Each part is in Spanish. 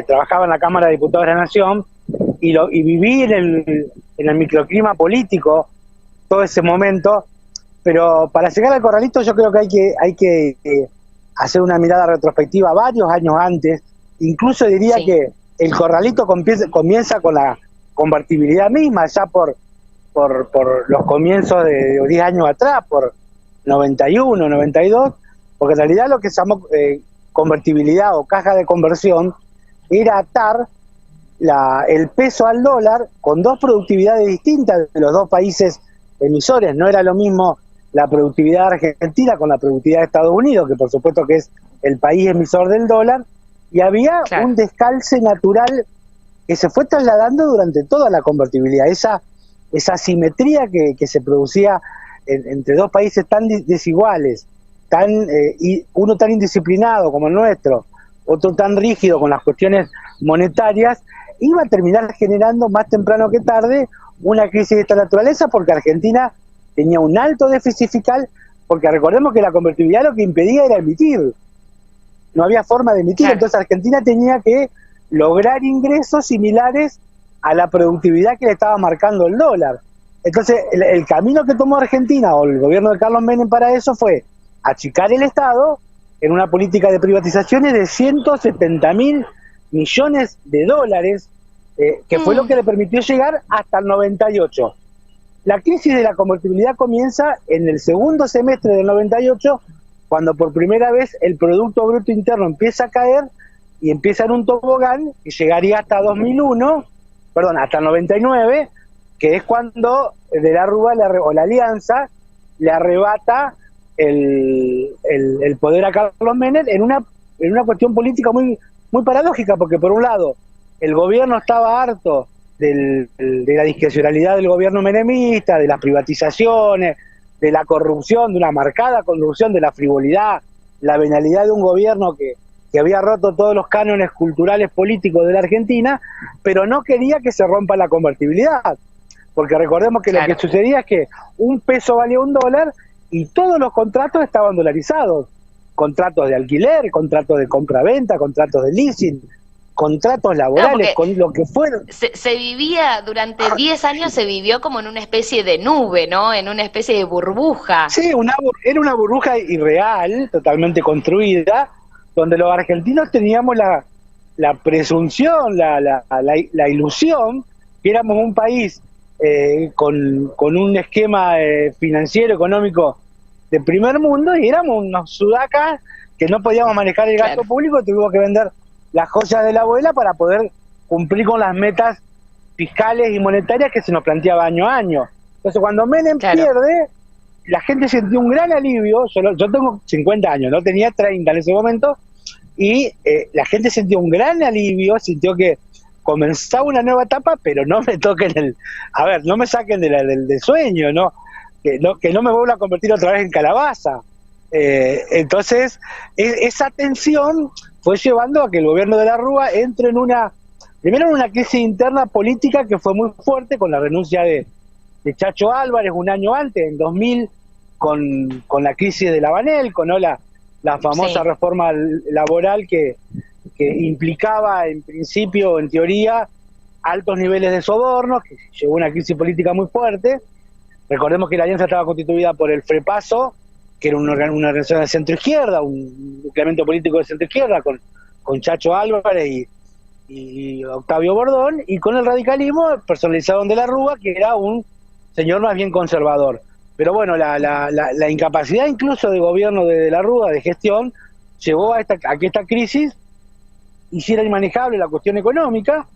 trabajaba en la Cámara de Diputados de la Nación y viví en el microclima político todo ese momento, pero para llegar al Corralito yo creo que hay que hacer una mirada retrospectiva varios años antes. Incluso diría que el Corralito comienza con la convertibilidad misma, ya por los comienzos de 10 años atrás, por 91, 92, porque en realidad lo que se llamó convertibilidad o caja de conversión era atar el peso al dólar con dos productividades distintas de los dos países emisores. No era lo mismo la productividad argentina con la productividad de Estados Unidos, que por supuesto que es el país emisor del dólar, y había un descalce natural que se fue trasladando durante toda la convertibilidad, esa simetría que se producía entre dos países tan desiguales, uno tan indisciplinado como el nuestro, otro tan rígido con las cuestiones monetarias, iba a terminar generando más temprano que tarde una crisis de esta naturaleza, porque Argentina tenía un alto déficit fiscal, porque recordemos que la convertibilidad lo que impedía era emitir, no había forma de emitir, entonces Argentina tenía que lograr ingresos similares a la productividad que le estaba marcando el dólar. Entonces el camino que tomó Argentina o el gobierno de Carlos Menem para eso fue achicar el Estado en una política de privatizaciones de 170.000 millones de dólares, que fue lo que le permitió llegar hasta el 98. La crisis de la convertibilidad comienza en el segundo semestre del 98, cuando por primera vez el Producto Bruto Interno empieza a caer y empieza en un tobogán que llegaría hasta 2001, perdón, hasta el 99, que es cuando de la Rúa o la Alianza le arrebata el poder a Carlos Menem en una cuestión política muy paradójica, porque por un lado el gobierno estaba harto de la discrecionalidad del gobierno menemista, de las privatizaciones, de la corrupción, de una marcada corrupción, de la frivolidad, la venalidad de un gobierno que había roto todos los cánones culturales políticos de la Argentina, pero no quería que se rompa la convertibilidad, porque recordemos que lo que sucedía es que un peso valía un dólar y todos los contratos estaban dolarizados, contratos de alquiler, contratos de compra-venta, contratos de leasing, contratos laborales, con lo que fueron. Se vivía, durante 10 años se vivió como en una especie de nube, ¿no? En una especie de burbuja. Sí, era una burbuja irreal, totalmente construida, donde los argentinos teníamos la presunción, la ilusión que éramos un país con un esquema financiero, económico de primer mundo, y éramos unos sudacas que no podíamos manejar el gasto público, tuvimos que vender las joyas de la abuela para poder cumplir con las metas fiscales y monetarias que se nos planteaba año a año. Entonces cuando Menem pierde, la gente sintió un gran alivio. Yo tengo 50 años, no tenía 30 en ese momento, y la gente sintió un gran alivio, sintió que comenzaba una nueva etapa, pero no me toquen no me saquen del sueño, que no me vuelva a convertir otra vez en calabaza. Entonces esa tensión fue llevando a que el gobierno de la Rúa entre primero en una crisis interna política que fue muy fuerte, con la renuncia de Chacho Álvarez un año antes, en 2000, con la crisis de la Banel, con la famosa reforma laboral que implicaba en principio, en teoría, altos niveles de soborno, que llevó a una crisis política muy fuerte. Recordemos que la alianza estaba constituida por el FREPASO, que era una organización de centro-izquierda, un incremento político de centro-izquierda, con Chacho Álvarez y Octavio Bordón, y con el radicalismo personalizado en De la Rúa, que era un señor más bien conservador. Pero bueno, la incapacidad incluso de gobierno de la Rúa, de gestión, llevó a que esta crisis hiciera inmanejable la cuestión económica,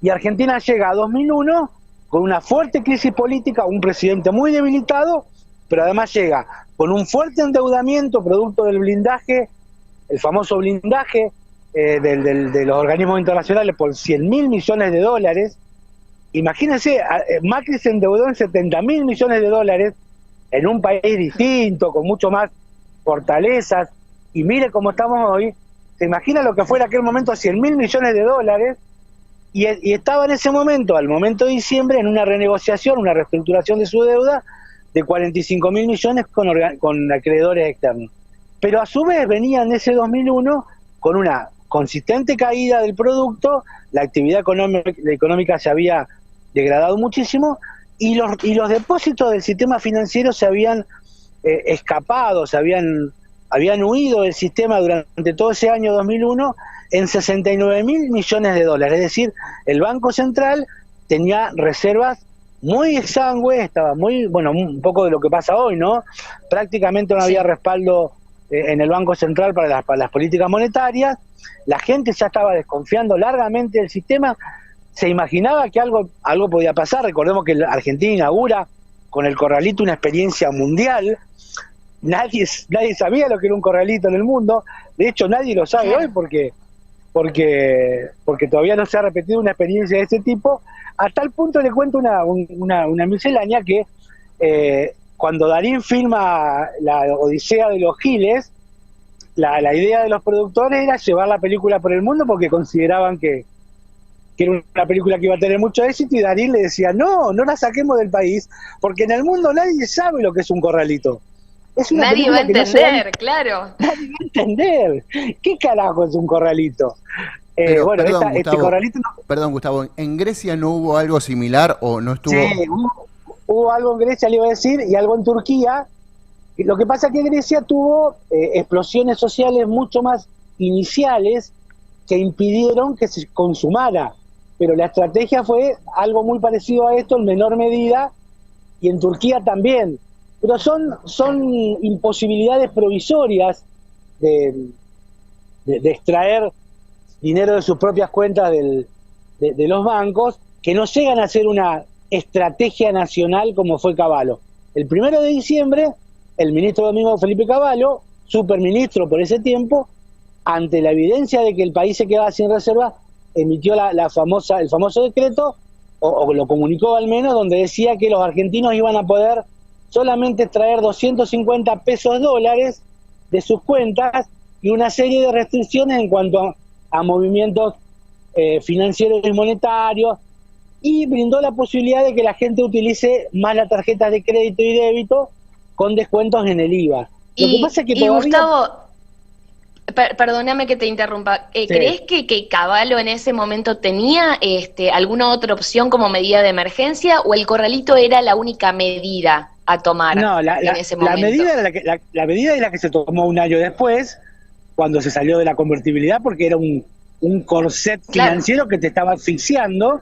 y Argentina llega a 2001 con una fuerte crisis política, un presidente muy debilitado, pero además llega con un fuerte endeudamiento producto del blindaje, el famoso blindaje de los organismos internacionales por 100.000 millones de dólares. Imagínense, Macri se endeudó en 70.000 millones de dólares en un país distinto, con mucho más fortalezas, y mire cómo estamos hoy. Se imagina lo que fue en aquel momento 100.000 millones de dólares, y estaba en ese momento, al momento de diciembre, en una renegociación, una reestructuración de su deuda de 45.000 millones con acreedores externos. Pero a su vez venía en ese 2001 con una consistente caída del producto, la actividad económica se había degradado muchísimo y los depósitos del sistema financiero se habían escapado, habían huido del sistema durante todo ese año 2001 en 69.000 millones de dólares. Es decir, el Banco Central tenía reservas muy exangües, estaba muy, bueno, un poco de lo que pasa hoy, ¿no? Prácticamente no había respaldo en el Banco Central para las políticas monetarias, la gente ya estaba desconfiando largamente del sistema, se imaginaba que algo podía pasar. Recordemos que Argentina inaugura con el corralito una experiencia mundial. Nadie sabía lo que era un corralito en el mundo, de hecho nadie lo sabe hoy porque todavía no se ha repetido una experiencia de ese tipo. A tal punto le cuento una miscelánea que cuando Darín filma la Odisea de los Giles, la idea de los productores era llevar la película por el mundo porque consideraban que era una película que iba a tener mucho éxito, y Darín le decía, no la saquemos del país, porque en el mundo nadie sabe lo que es un corralito. Nadie va a entender, claro. Nadie va a entender. ¿Qué carajo es un corralito? Pero, bueno, perdón, Gustavo, este corralito... Perdón, Gustavo, ¿en Grecia no hubo algo similar o no estuvo...? Sí, hubo algo en Grecia, le iba a decir, y algo en Turquía. Lo que pasa es que Grecia tuvo explosiones sociales mucho más iniciales que impidieron que se consumara. Pero la estrategia fue algo muy parecido a esto, en menor medida, y en Turquía también. Pero son imposibilidades provisorias de extraer dinero de sus propias cuentas de los bancos, que no llegan a ser una estrategia nacional como fue Cavallo. El 1 de diciembre, el ministro Domingo Felipe Cavallo, superministro por ese tiempo, ante la evidencia de que el país se quedaba sin reservas, emitió el famoso decreto, o lo comunicó al menos, donde decía que los argentinos iban a poder solamente extraer 250 pesos dólares de sus cuentas y una serie de restricciones en cuanto a movimientos financieros y monetarios, y brindó la posibilidad de que la gente utilice más las tarjetas de crédito y débito con descuentos en el IVA. Lo que pasa es que todavía... Gustavo, perdóname que te interrumpa, Sí. ¿crees que Cavallo en ese momento tenía alguna otra opción como medida de emergencia, o el corralito era la única medida a tomar en ese momento? La medida es la que se tomó un año después, cuando se salió de la convertibilidad, porque era un corset financiero que te estaba asfixiando,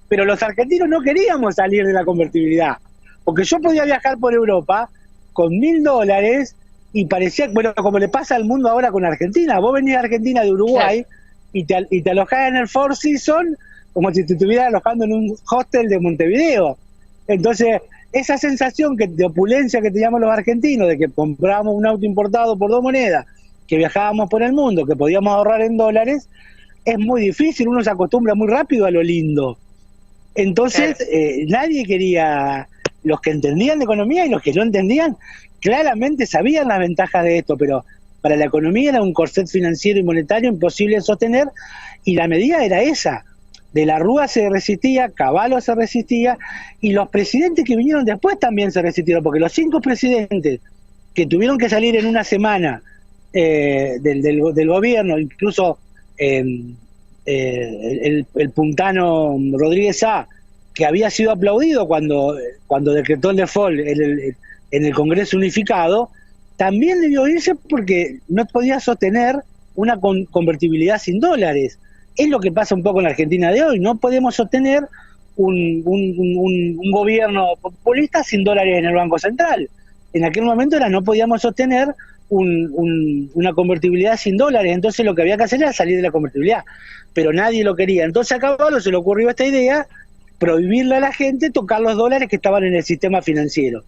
pero los argentinos no queríamos salir de la convertibilidad, porque yo podía viajar por Europa con $1.000 y parecía, bueno, como le pasa al mundo ahora con Argentina. Vos venís a Argentina de Uruguay y te alojás en el Four Seasons como si te estuvieras alojando en un hostel de Montevideo. Entonces, esa sensación de opulencia que teníamos los argentinos, de que comprábamos un auto importado por 2 monedas, que viajábamos por el mundo, que podíamos ahorrar en dólares, es muy difícil, uno se acostumbra muy rápido a lo lindo. Entonces, nadie quería, los que entendían de economía y los que no entendían, claramente sabían las ventajas de esto, pero para la economía era un corset financiero y monetario imposible de sostener, y la medida era esa. De la Rúa se resistía, Cavallo se resistía, y los presidentes que vinieron después también se resistieron, porque los 5 presidentes que tuvieron que salir en una semana del gobierno, incluso el puntano Rodríguez A, que había sido aplaudido cuando decretó el default en el Congreso Unificado, también debió irse porque no podía sostener una convertibilidad sin dólares. Es lo que pasa un poco en la Argentina de hoy, no podemos sostener un gobierno populista sin dólares en el Banco Central. En aquel momento no podíamos sostener una convertibilidad sin dólares, entonces lo que había que hacer era salir de la convertibilidad, pero nadie lo quería. Entonces a Cavallo se le ocurrió esta idea, prohibirle a la gente tocar los dólares que estaban en el sistema financiero,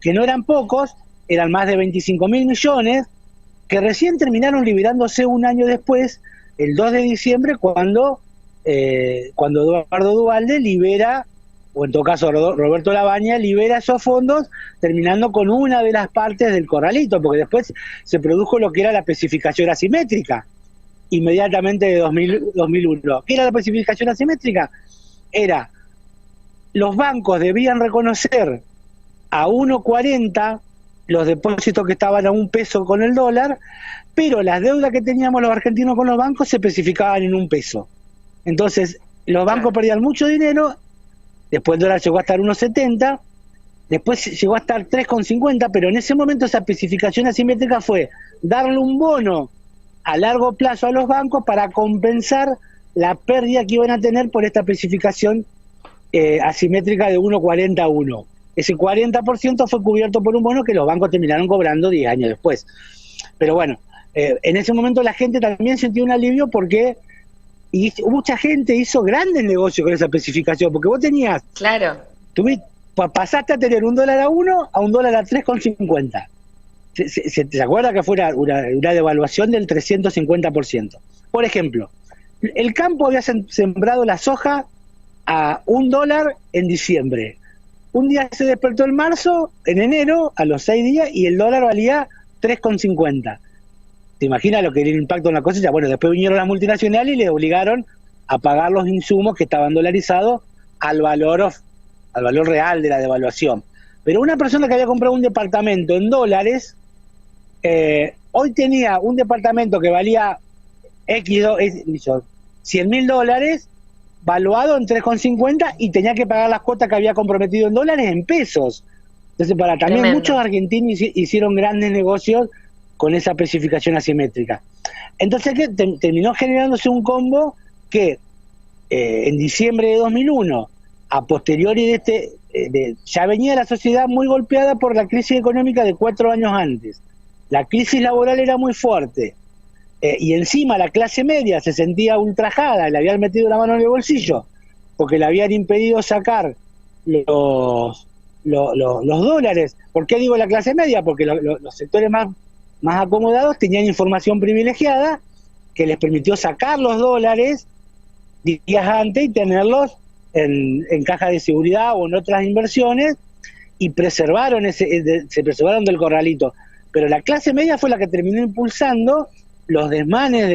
que no eran pocos, eran más de 25.000 millones, que recién terminaron liberándose un año después, el 2 de diciembre, cuando Eduardo Duhalde libera, o en todo caso Roberto Labaña, libera esos fondos, terminando con una de las partes del corralito, porque después se produjo lo que era la especificación asimétrica, inmediatamente de 2001. ¿Qué era la especificación asimétrica? Era, los bancos debían reconocer a 1.40 los depósitos que estaban a $1 con el dólar, pero las deudas que teníamos los argentinos con los bancos se especificaban en $1. Entonces, los bancos perdían mucho dinero, después el dólar llegó a estar 1.70, después llegó a estar 3.50, pero en ese momento esa especificación asimétrica fue darle un bono a largo plazo a los bancos para compensar la pérdida que iban a tener por esta especificación asimétrica de 1.40 a 1. Ese 40% fue cubierto por un bono que los bancos terminaron cobrando 10 años después. Pero bueno, en ese momento la gente también sintió un alivio porque mucha gente hizo grandes negocios con esa especificación, porque vos tenías... Claro. Pasaste a tener $1 a 1 a $1 a 3.50. ¿Se acuerda que fue una devaluación del 350%? Por ejemplo, el campo había sembrado la soja a $1 en diciembre. Un día se despertó en enero, a los 6 días, y el dólar valía 3.50. ¿Te imaginas lo que era el impacto en la cosecha? Bueno, después vinieron las multinacionales y le obligaron a pagar los insumos que estaban dolarizados al valor real de la devaluación. Pero una persona que había comprado un departamento en dólares, hoy tenía un departamento que valía $100.000, valuado en 3.50, y tenía que pagar las cuotas que había comprometido en dólares en pesos. Entonces, también Tremendo. Muchos argentinos hicieron grandes negocios con esa especificación asimétrica. Entonces, terminó generándose un combo que en diciembre de 2001, a posteriori ya venía la sociedad muy golpeada por la crisis económica de 4 años antes. La crisis laboral era muy fuerte. Y encima la clase media se sentía ultrajada, le habían metido la mano en el bolsillo, porque le habían impedido sacar los dólares. ¿Por qué digo la clase media? Porque los sectores más acomodados tenían información privilegiada que les permitió sacar los dólares días antes y tenerlos en cajas de seguridad o en otras inversiones, y se preservaron del corralito. Pero la clase media fue la que terminó impulsando los desmanes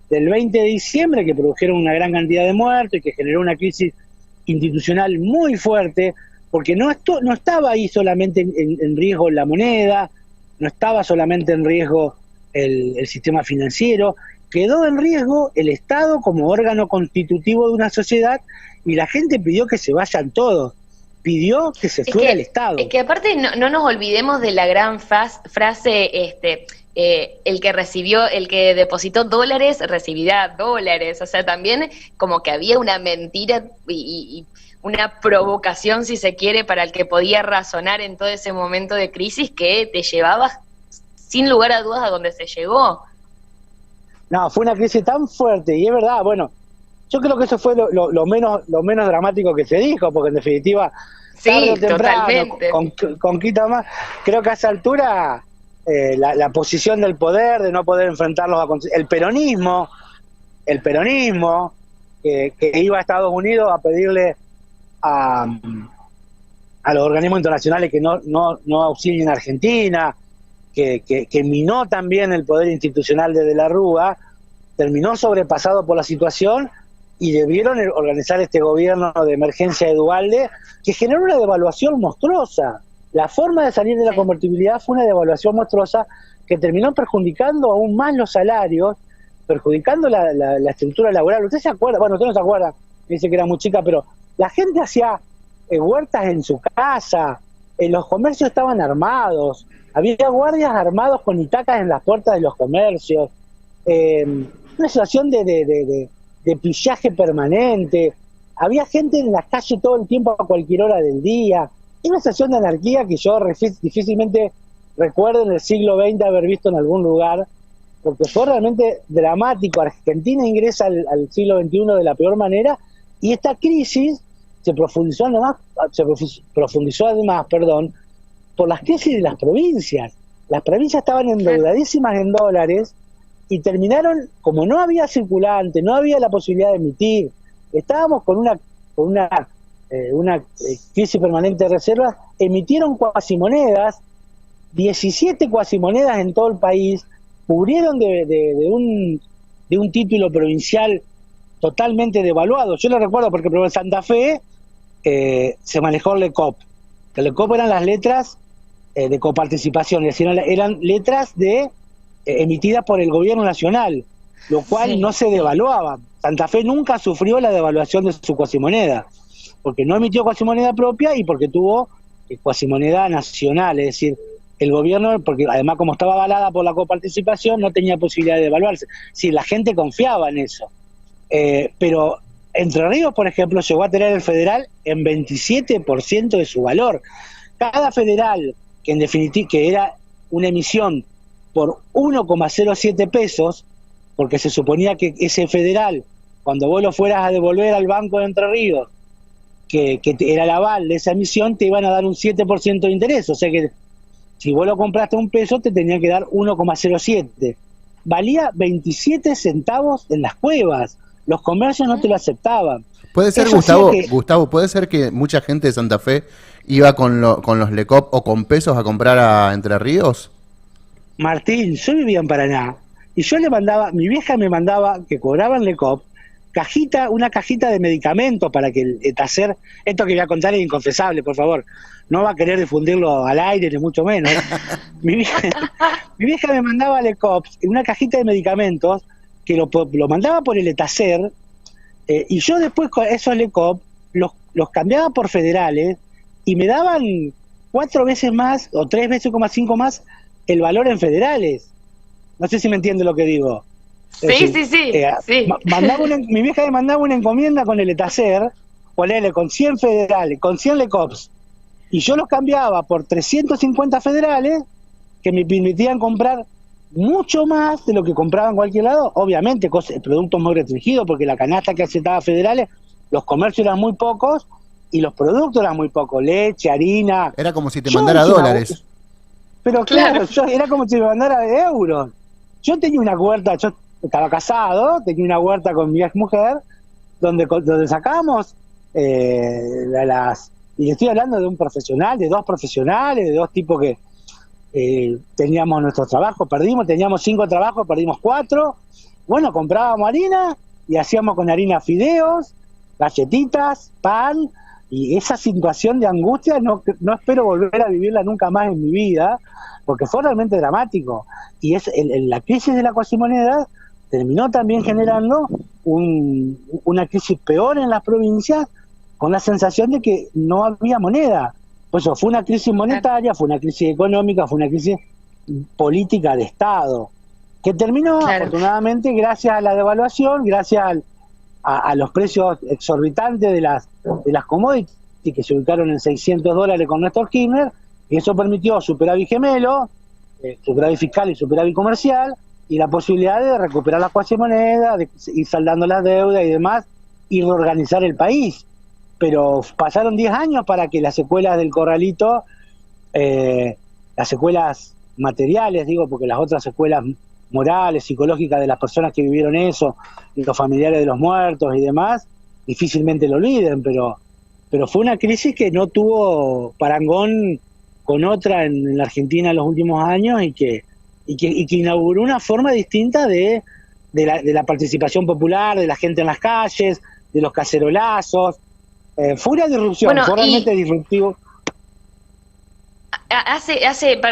del 20 de diciembre, que produjeron una gran cantidad de muertos y que generó una crisis institucional muy fuerte, porque no estaba ahí solamente en riesgo la moneda, no estaba solamente en riesgo el sistema financiero, quedó en riesgo el Estado como órgano constitutivo de una sociedad, y la gente pidió que se vayan todos, pidió que se fuera el Estado. Es que aparte no nos olvidemos de la gran frase, el que depositó dólares recibirá dólares. O sea, también como que había una mentira y una provocación, si se quiere, para el que podía razonar en todo ese momento de crisis que te llevaba sin lugar a dudas a donde se llegó. No, fue una crisis tan fuerte, y es verdad. Bueno, yo creo que eso fue lo menos dramático que se dijo, porque en definitiva, sí, temprano, totalmente. Con Quita más, creo que a esa altura la posición del poder, de no poder enfrentarlos el peronismo que iba a Estados Unidos a pedirle a los organismos internacionales que no auxilien a Argentina, que minó también el poder institucional de la Rúa, terminó sobrepasado por la situación, y debieron organizar este gobierno de emergencia de Duhalde, que generó una devaluación monstruosa. La forma de salir de la convertibilidad fue una devaluación monstruosa que terminó perjudicando aún más los salarios, perjudicando la estructura laboral. ¿Usted se acuerda? Bueno, usted no se acuerda, dice que era muy chica, pero la gente hacía huertas en su casa, los comercios estaban armados, había guardias armados con itacas en las puertas de los comercios, una situación de pillaje permanente, había gente en la calle todo el tiempo a cualquier hora del día. Es una situación de anarquía que yo difícilmente recuerdo en el siglo XX haber visto en algún lugar, porque fue realmente dramático. Argentina ingresa al siglo XXI de la peor manera, y esta crisis se profundizó además, por las crisis de las provincias. Las provincias estaban endeudadísimas en dólares, y terminaron, como no había circulante, no había la posibilidad de emitir, estábamos con una crisis permanente de reservas, emitieron cuasimonedas, 17 cuasimonedas en todo el país, cubrieron de un título provincial totalmente devaluado. Yo lo recuerdo porque en Santa Fe se manejó el LECOP. El LECOP eran las letras de coparticipación, es decir, eran letras de emitidas por el gobierno nacional, lo cual no se devaluaba. Santa Fe nunca sufrió la devaluación de su cuasimoneda, porque no emitió cuasimoneda propia y porque tuvo cuasimoneda nacional, es decir, el gobierno, porque además como estaba avalada por la coparticipación, no tenía posibilidad de devaluarse. Sí, la gente confiaba en eso. Pero Entre Ríos, por ejemplo, llegó a tener el federal en 27% de su valor. Cada federal, que en definitiva que era una emisión por 1,07 pesos, porque se suponía que ese federal, cuando vos lo fueras a devolver al Banco de Entre Ríos, que era el aval de esa emisión, te iban a dar un 7% de interés. O sea que si vos lo compraste a 1 peso, te tenían que dar 1,07. Valía 27 centavos en las cuevas. Los comercios no te lo aceptaban. Puede ser, Gustavo, puede ser que mucha gente de Santa Fe iba con los Lecop o con pesos a comprar a Entre Ríos. Martín, yo vivía en Paraná y yo le mandaba, mi vieja me mandaba, que cobraban Lecop, una cajita de medicamentos para que el taser, esto que voy a contar es inconfesable, por favor, no va a querer difundirlo al aire, ni mucho menos. mi vieja me mandaba Lecop, una cajita de medicamentos, que lo mandaba por el Etaser, y yo después con esos Lecop los cambiaba por federales y me daban 4 veces más o 3 veces, 5 más el valor en federales. No sé si me entiende lo que digo. Sí. Mi vieja me mandaba una encomienda con el Etaser, con 100 federales, con 100 Lecops, y yo los cambiaba por 350 federales que me permitían comprar mucho más de lo que compraba en cualquier lado, obviamente productos muy restringidos, porque la canasta que aceptaba federales, los comercios eran muy pocos y los productos eran muy pocos, leche, harina. Era como si te mandara dólares. Pero claro, era como si me mandara euros. Yo tenía una huerta, yo estaba casado, tenía una huerta con mi ex mujer, donde sacábamos y estoy hablando de un profesional, de 2 profesionales, de 2 tipos que teníamos nuestros trabajos, teníamos 5 trabajos, perdimos 4. Bueno, comprábamos harina y hacíamos con harina fideos, galletitas, pan, y esa situación de angustia no espero volver a vivirla nunca más en mi vida, porque fue realmente dramático. Y la crisis de la cuasimoneda terminó también generando una crisis peor en las provincias, con la sensación de que no había moneda. Pues eso, fue una crisis monetaria, fue una crisis económica, fue una crisis política de Estado, que terminó afortunadamente gracias a la devaluación, gracias a los precios exorbitantes de las commodities, que se ubicaron en $600 con Néstor Kirchner, y eso permitió superávit gemelo, superávit fiscal y superávit comercial, y la posibilidad de recuperar la cuasimoneda, de ir saldando las deudas y demás, y reorganizar el país. Pero pasaron 10 años para que las secuelas del corralito, las secuelas materiales, digo, porque las otras secuelas morales, psicológicas de las personas que vivieron eso, y los familiares de los muertos y demás, difícilmente lo olviden, pero fue una crisis que no tuvo parangón con otra en la Argentina en los últimos años y que inauguró una forma distinta de la participación popular, de la gente en las calles, de los cacerolazos. Fue una disrupción, fue realmente disruptivo.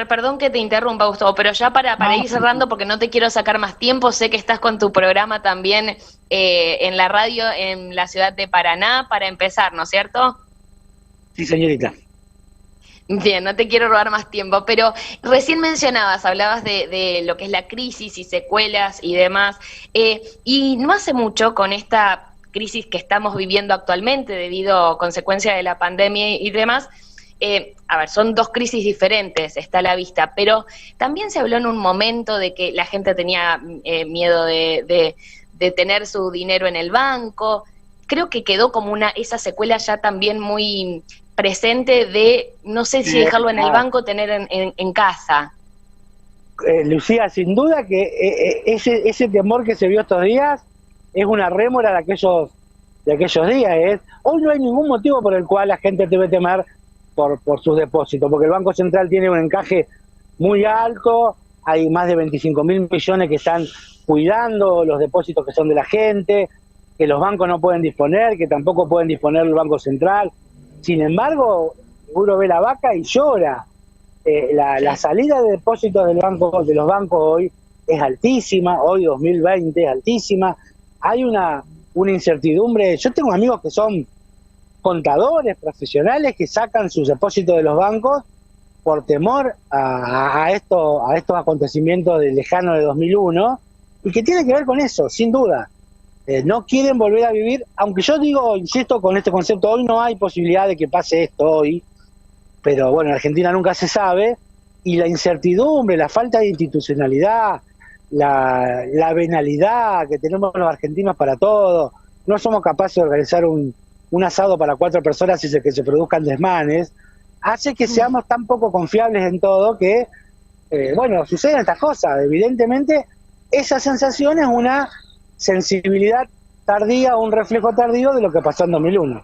Perdón que te interrumpa, Gustavo, pero ya para ir cerrando, porque no te quiero sacar más tiempo, sé que estás con tu programa también en la radio en la ciudad de Paraná, para empezar, ¿no es cierto? Sí, señorita. Bien, no te quiero robar más tiempo, pero recién hablabas de lo que es la crisis y secuelas y demás, y no hace mucho con esta crisis que estamos viviendo actualmente debido a consecuencia de la pandemia y demás. Son 2 crisis diferentes, está a la vista, pero también se habló en un momento de que la gente tenía miedo de tener su dinero en el banco. Creo que quedó como esa secuela ya también muy presente de, no sé si dejarlo en el banco o tener en casa. Lucía, sin duda que ese temor que se vio estos días es una rémora de aquellos días. Hoy no hay ningún motivo por el cual la gente debe temer por sus depósitos, porque el Banco Central tiene un encaje muy alto, hay más de 25.000 millones que están cuidando los depósitos que son de la gente, que los bancos no pueden disponer, que tampoco pueden disponer el Banco Central. Sin embargo, uno ve la vaca y llora. La salida de depósitos de los bancos hoy es altísima, hoy 2020 es altísima, hay una incertidumbre. Yo tengo amigos que son contadores profesionales que sacan sus depósitos de los bancos por temor a estos acontecimientos de lejano de 2001, y que tiene que ver con eso, sin duda. No quieren volver a vivir, aunque yo digo, insisto con este concepto, hoy no hay posibilidad de que pase esto hoy, pero bueno, en Argentina nunca se sabe, y la incertidumbre, la falta de institucionalidad, la venalidad que tenemos los argentinos para todo, no somos capaces de organizar un asado para 4 personas y que se produzcan desmanes, hace que seamos tan poco confiables en todo que, bueno, suceden estas cosas. Evidentemente, esa sensación es una sensibilidad tardía, un reflejo tardío de lo que pasó en 2001.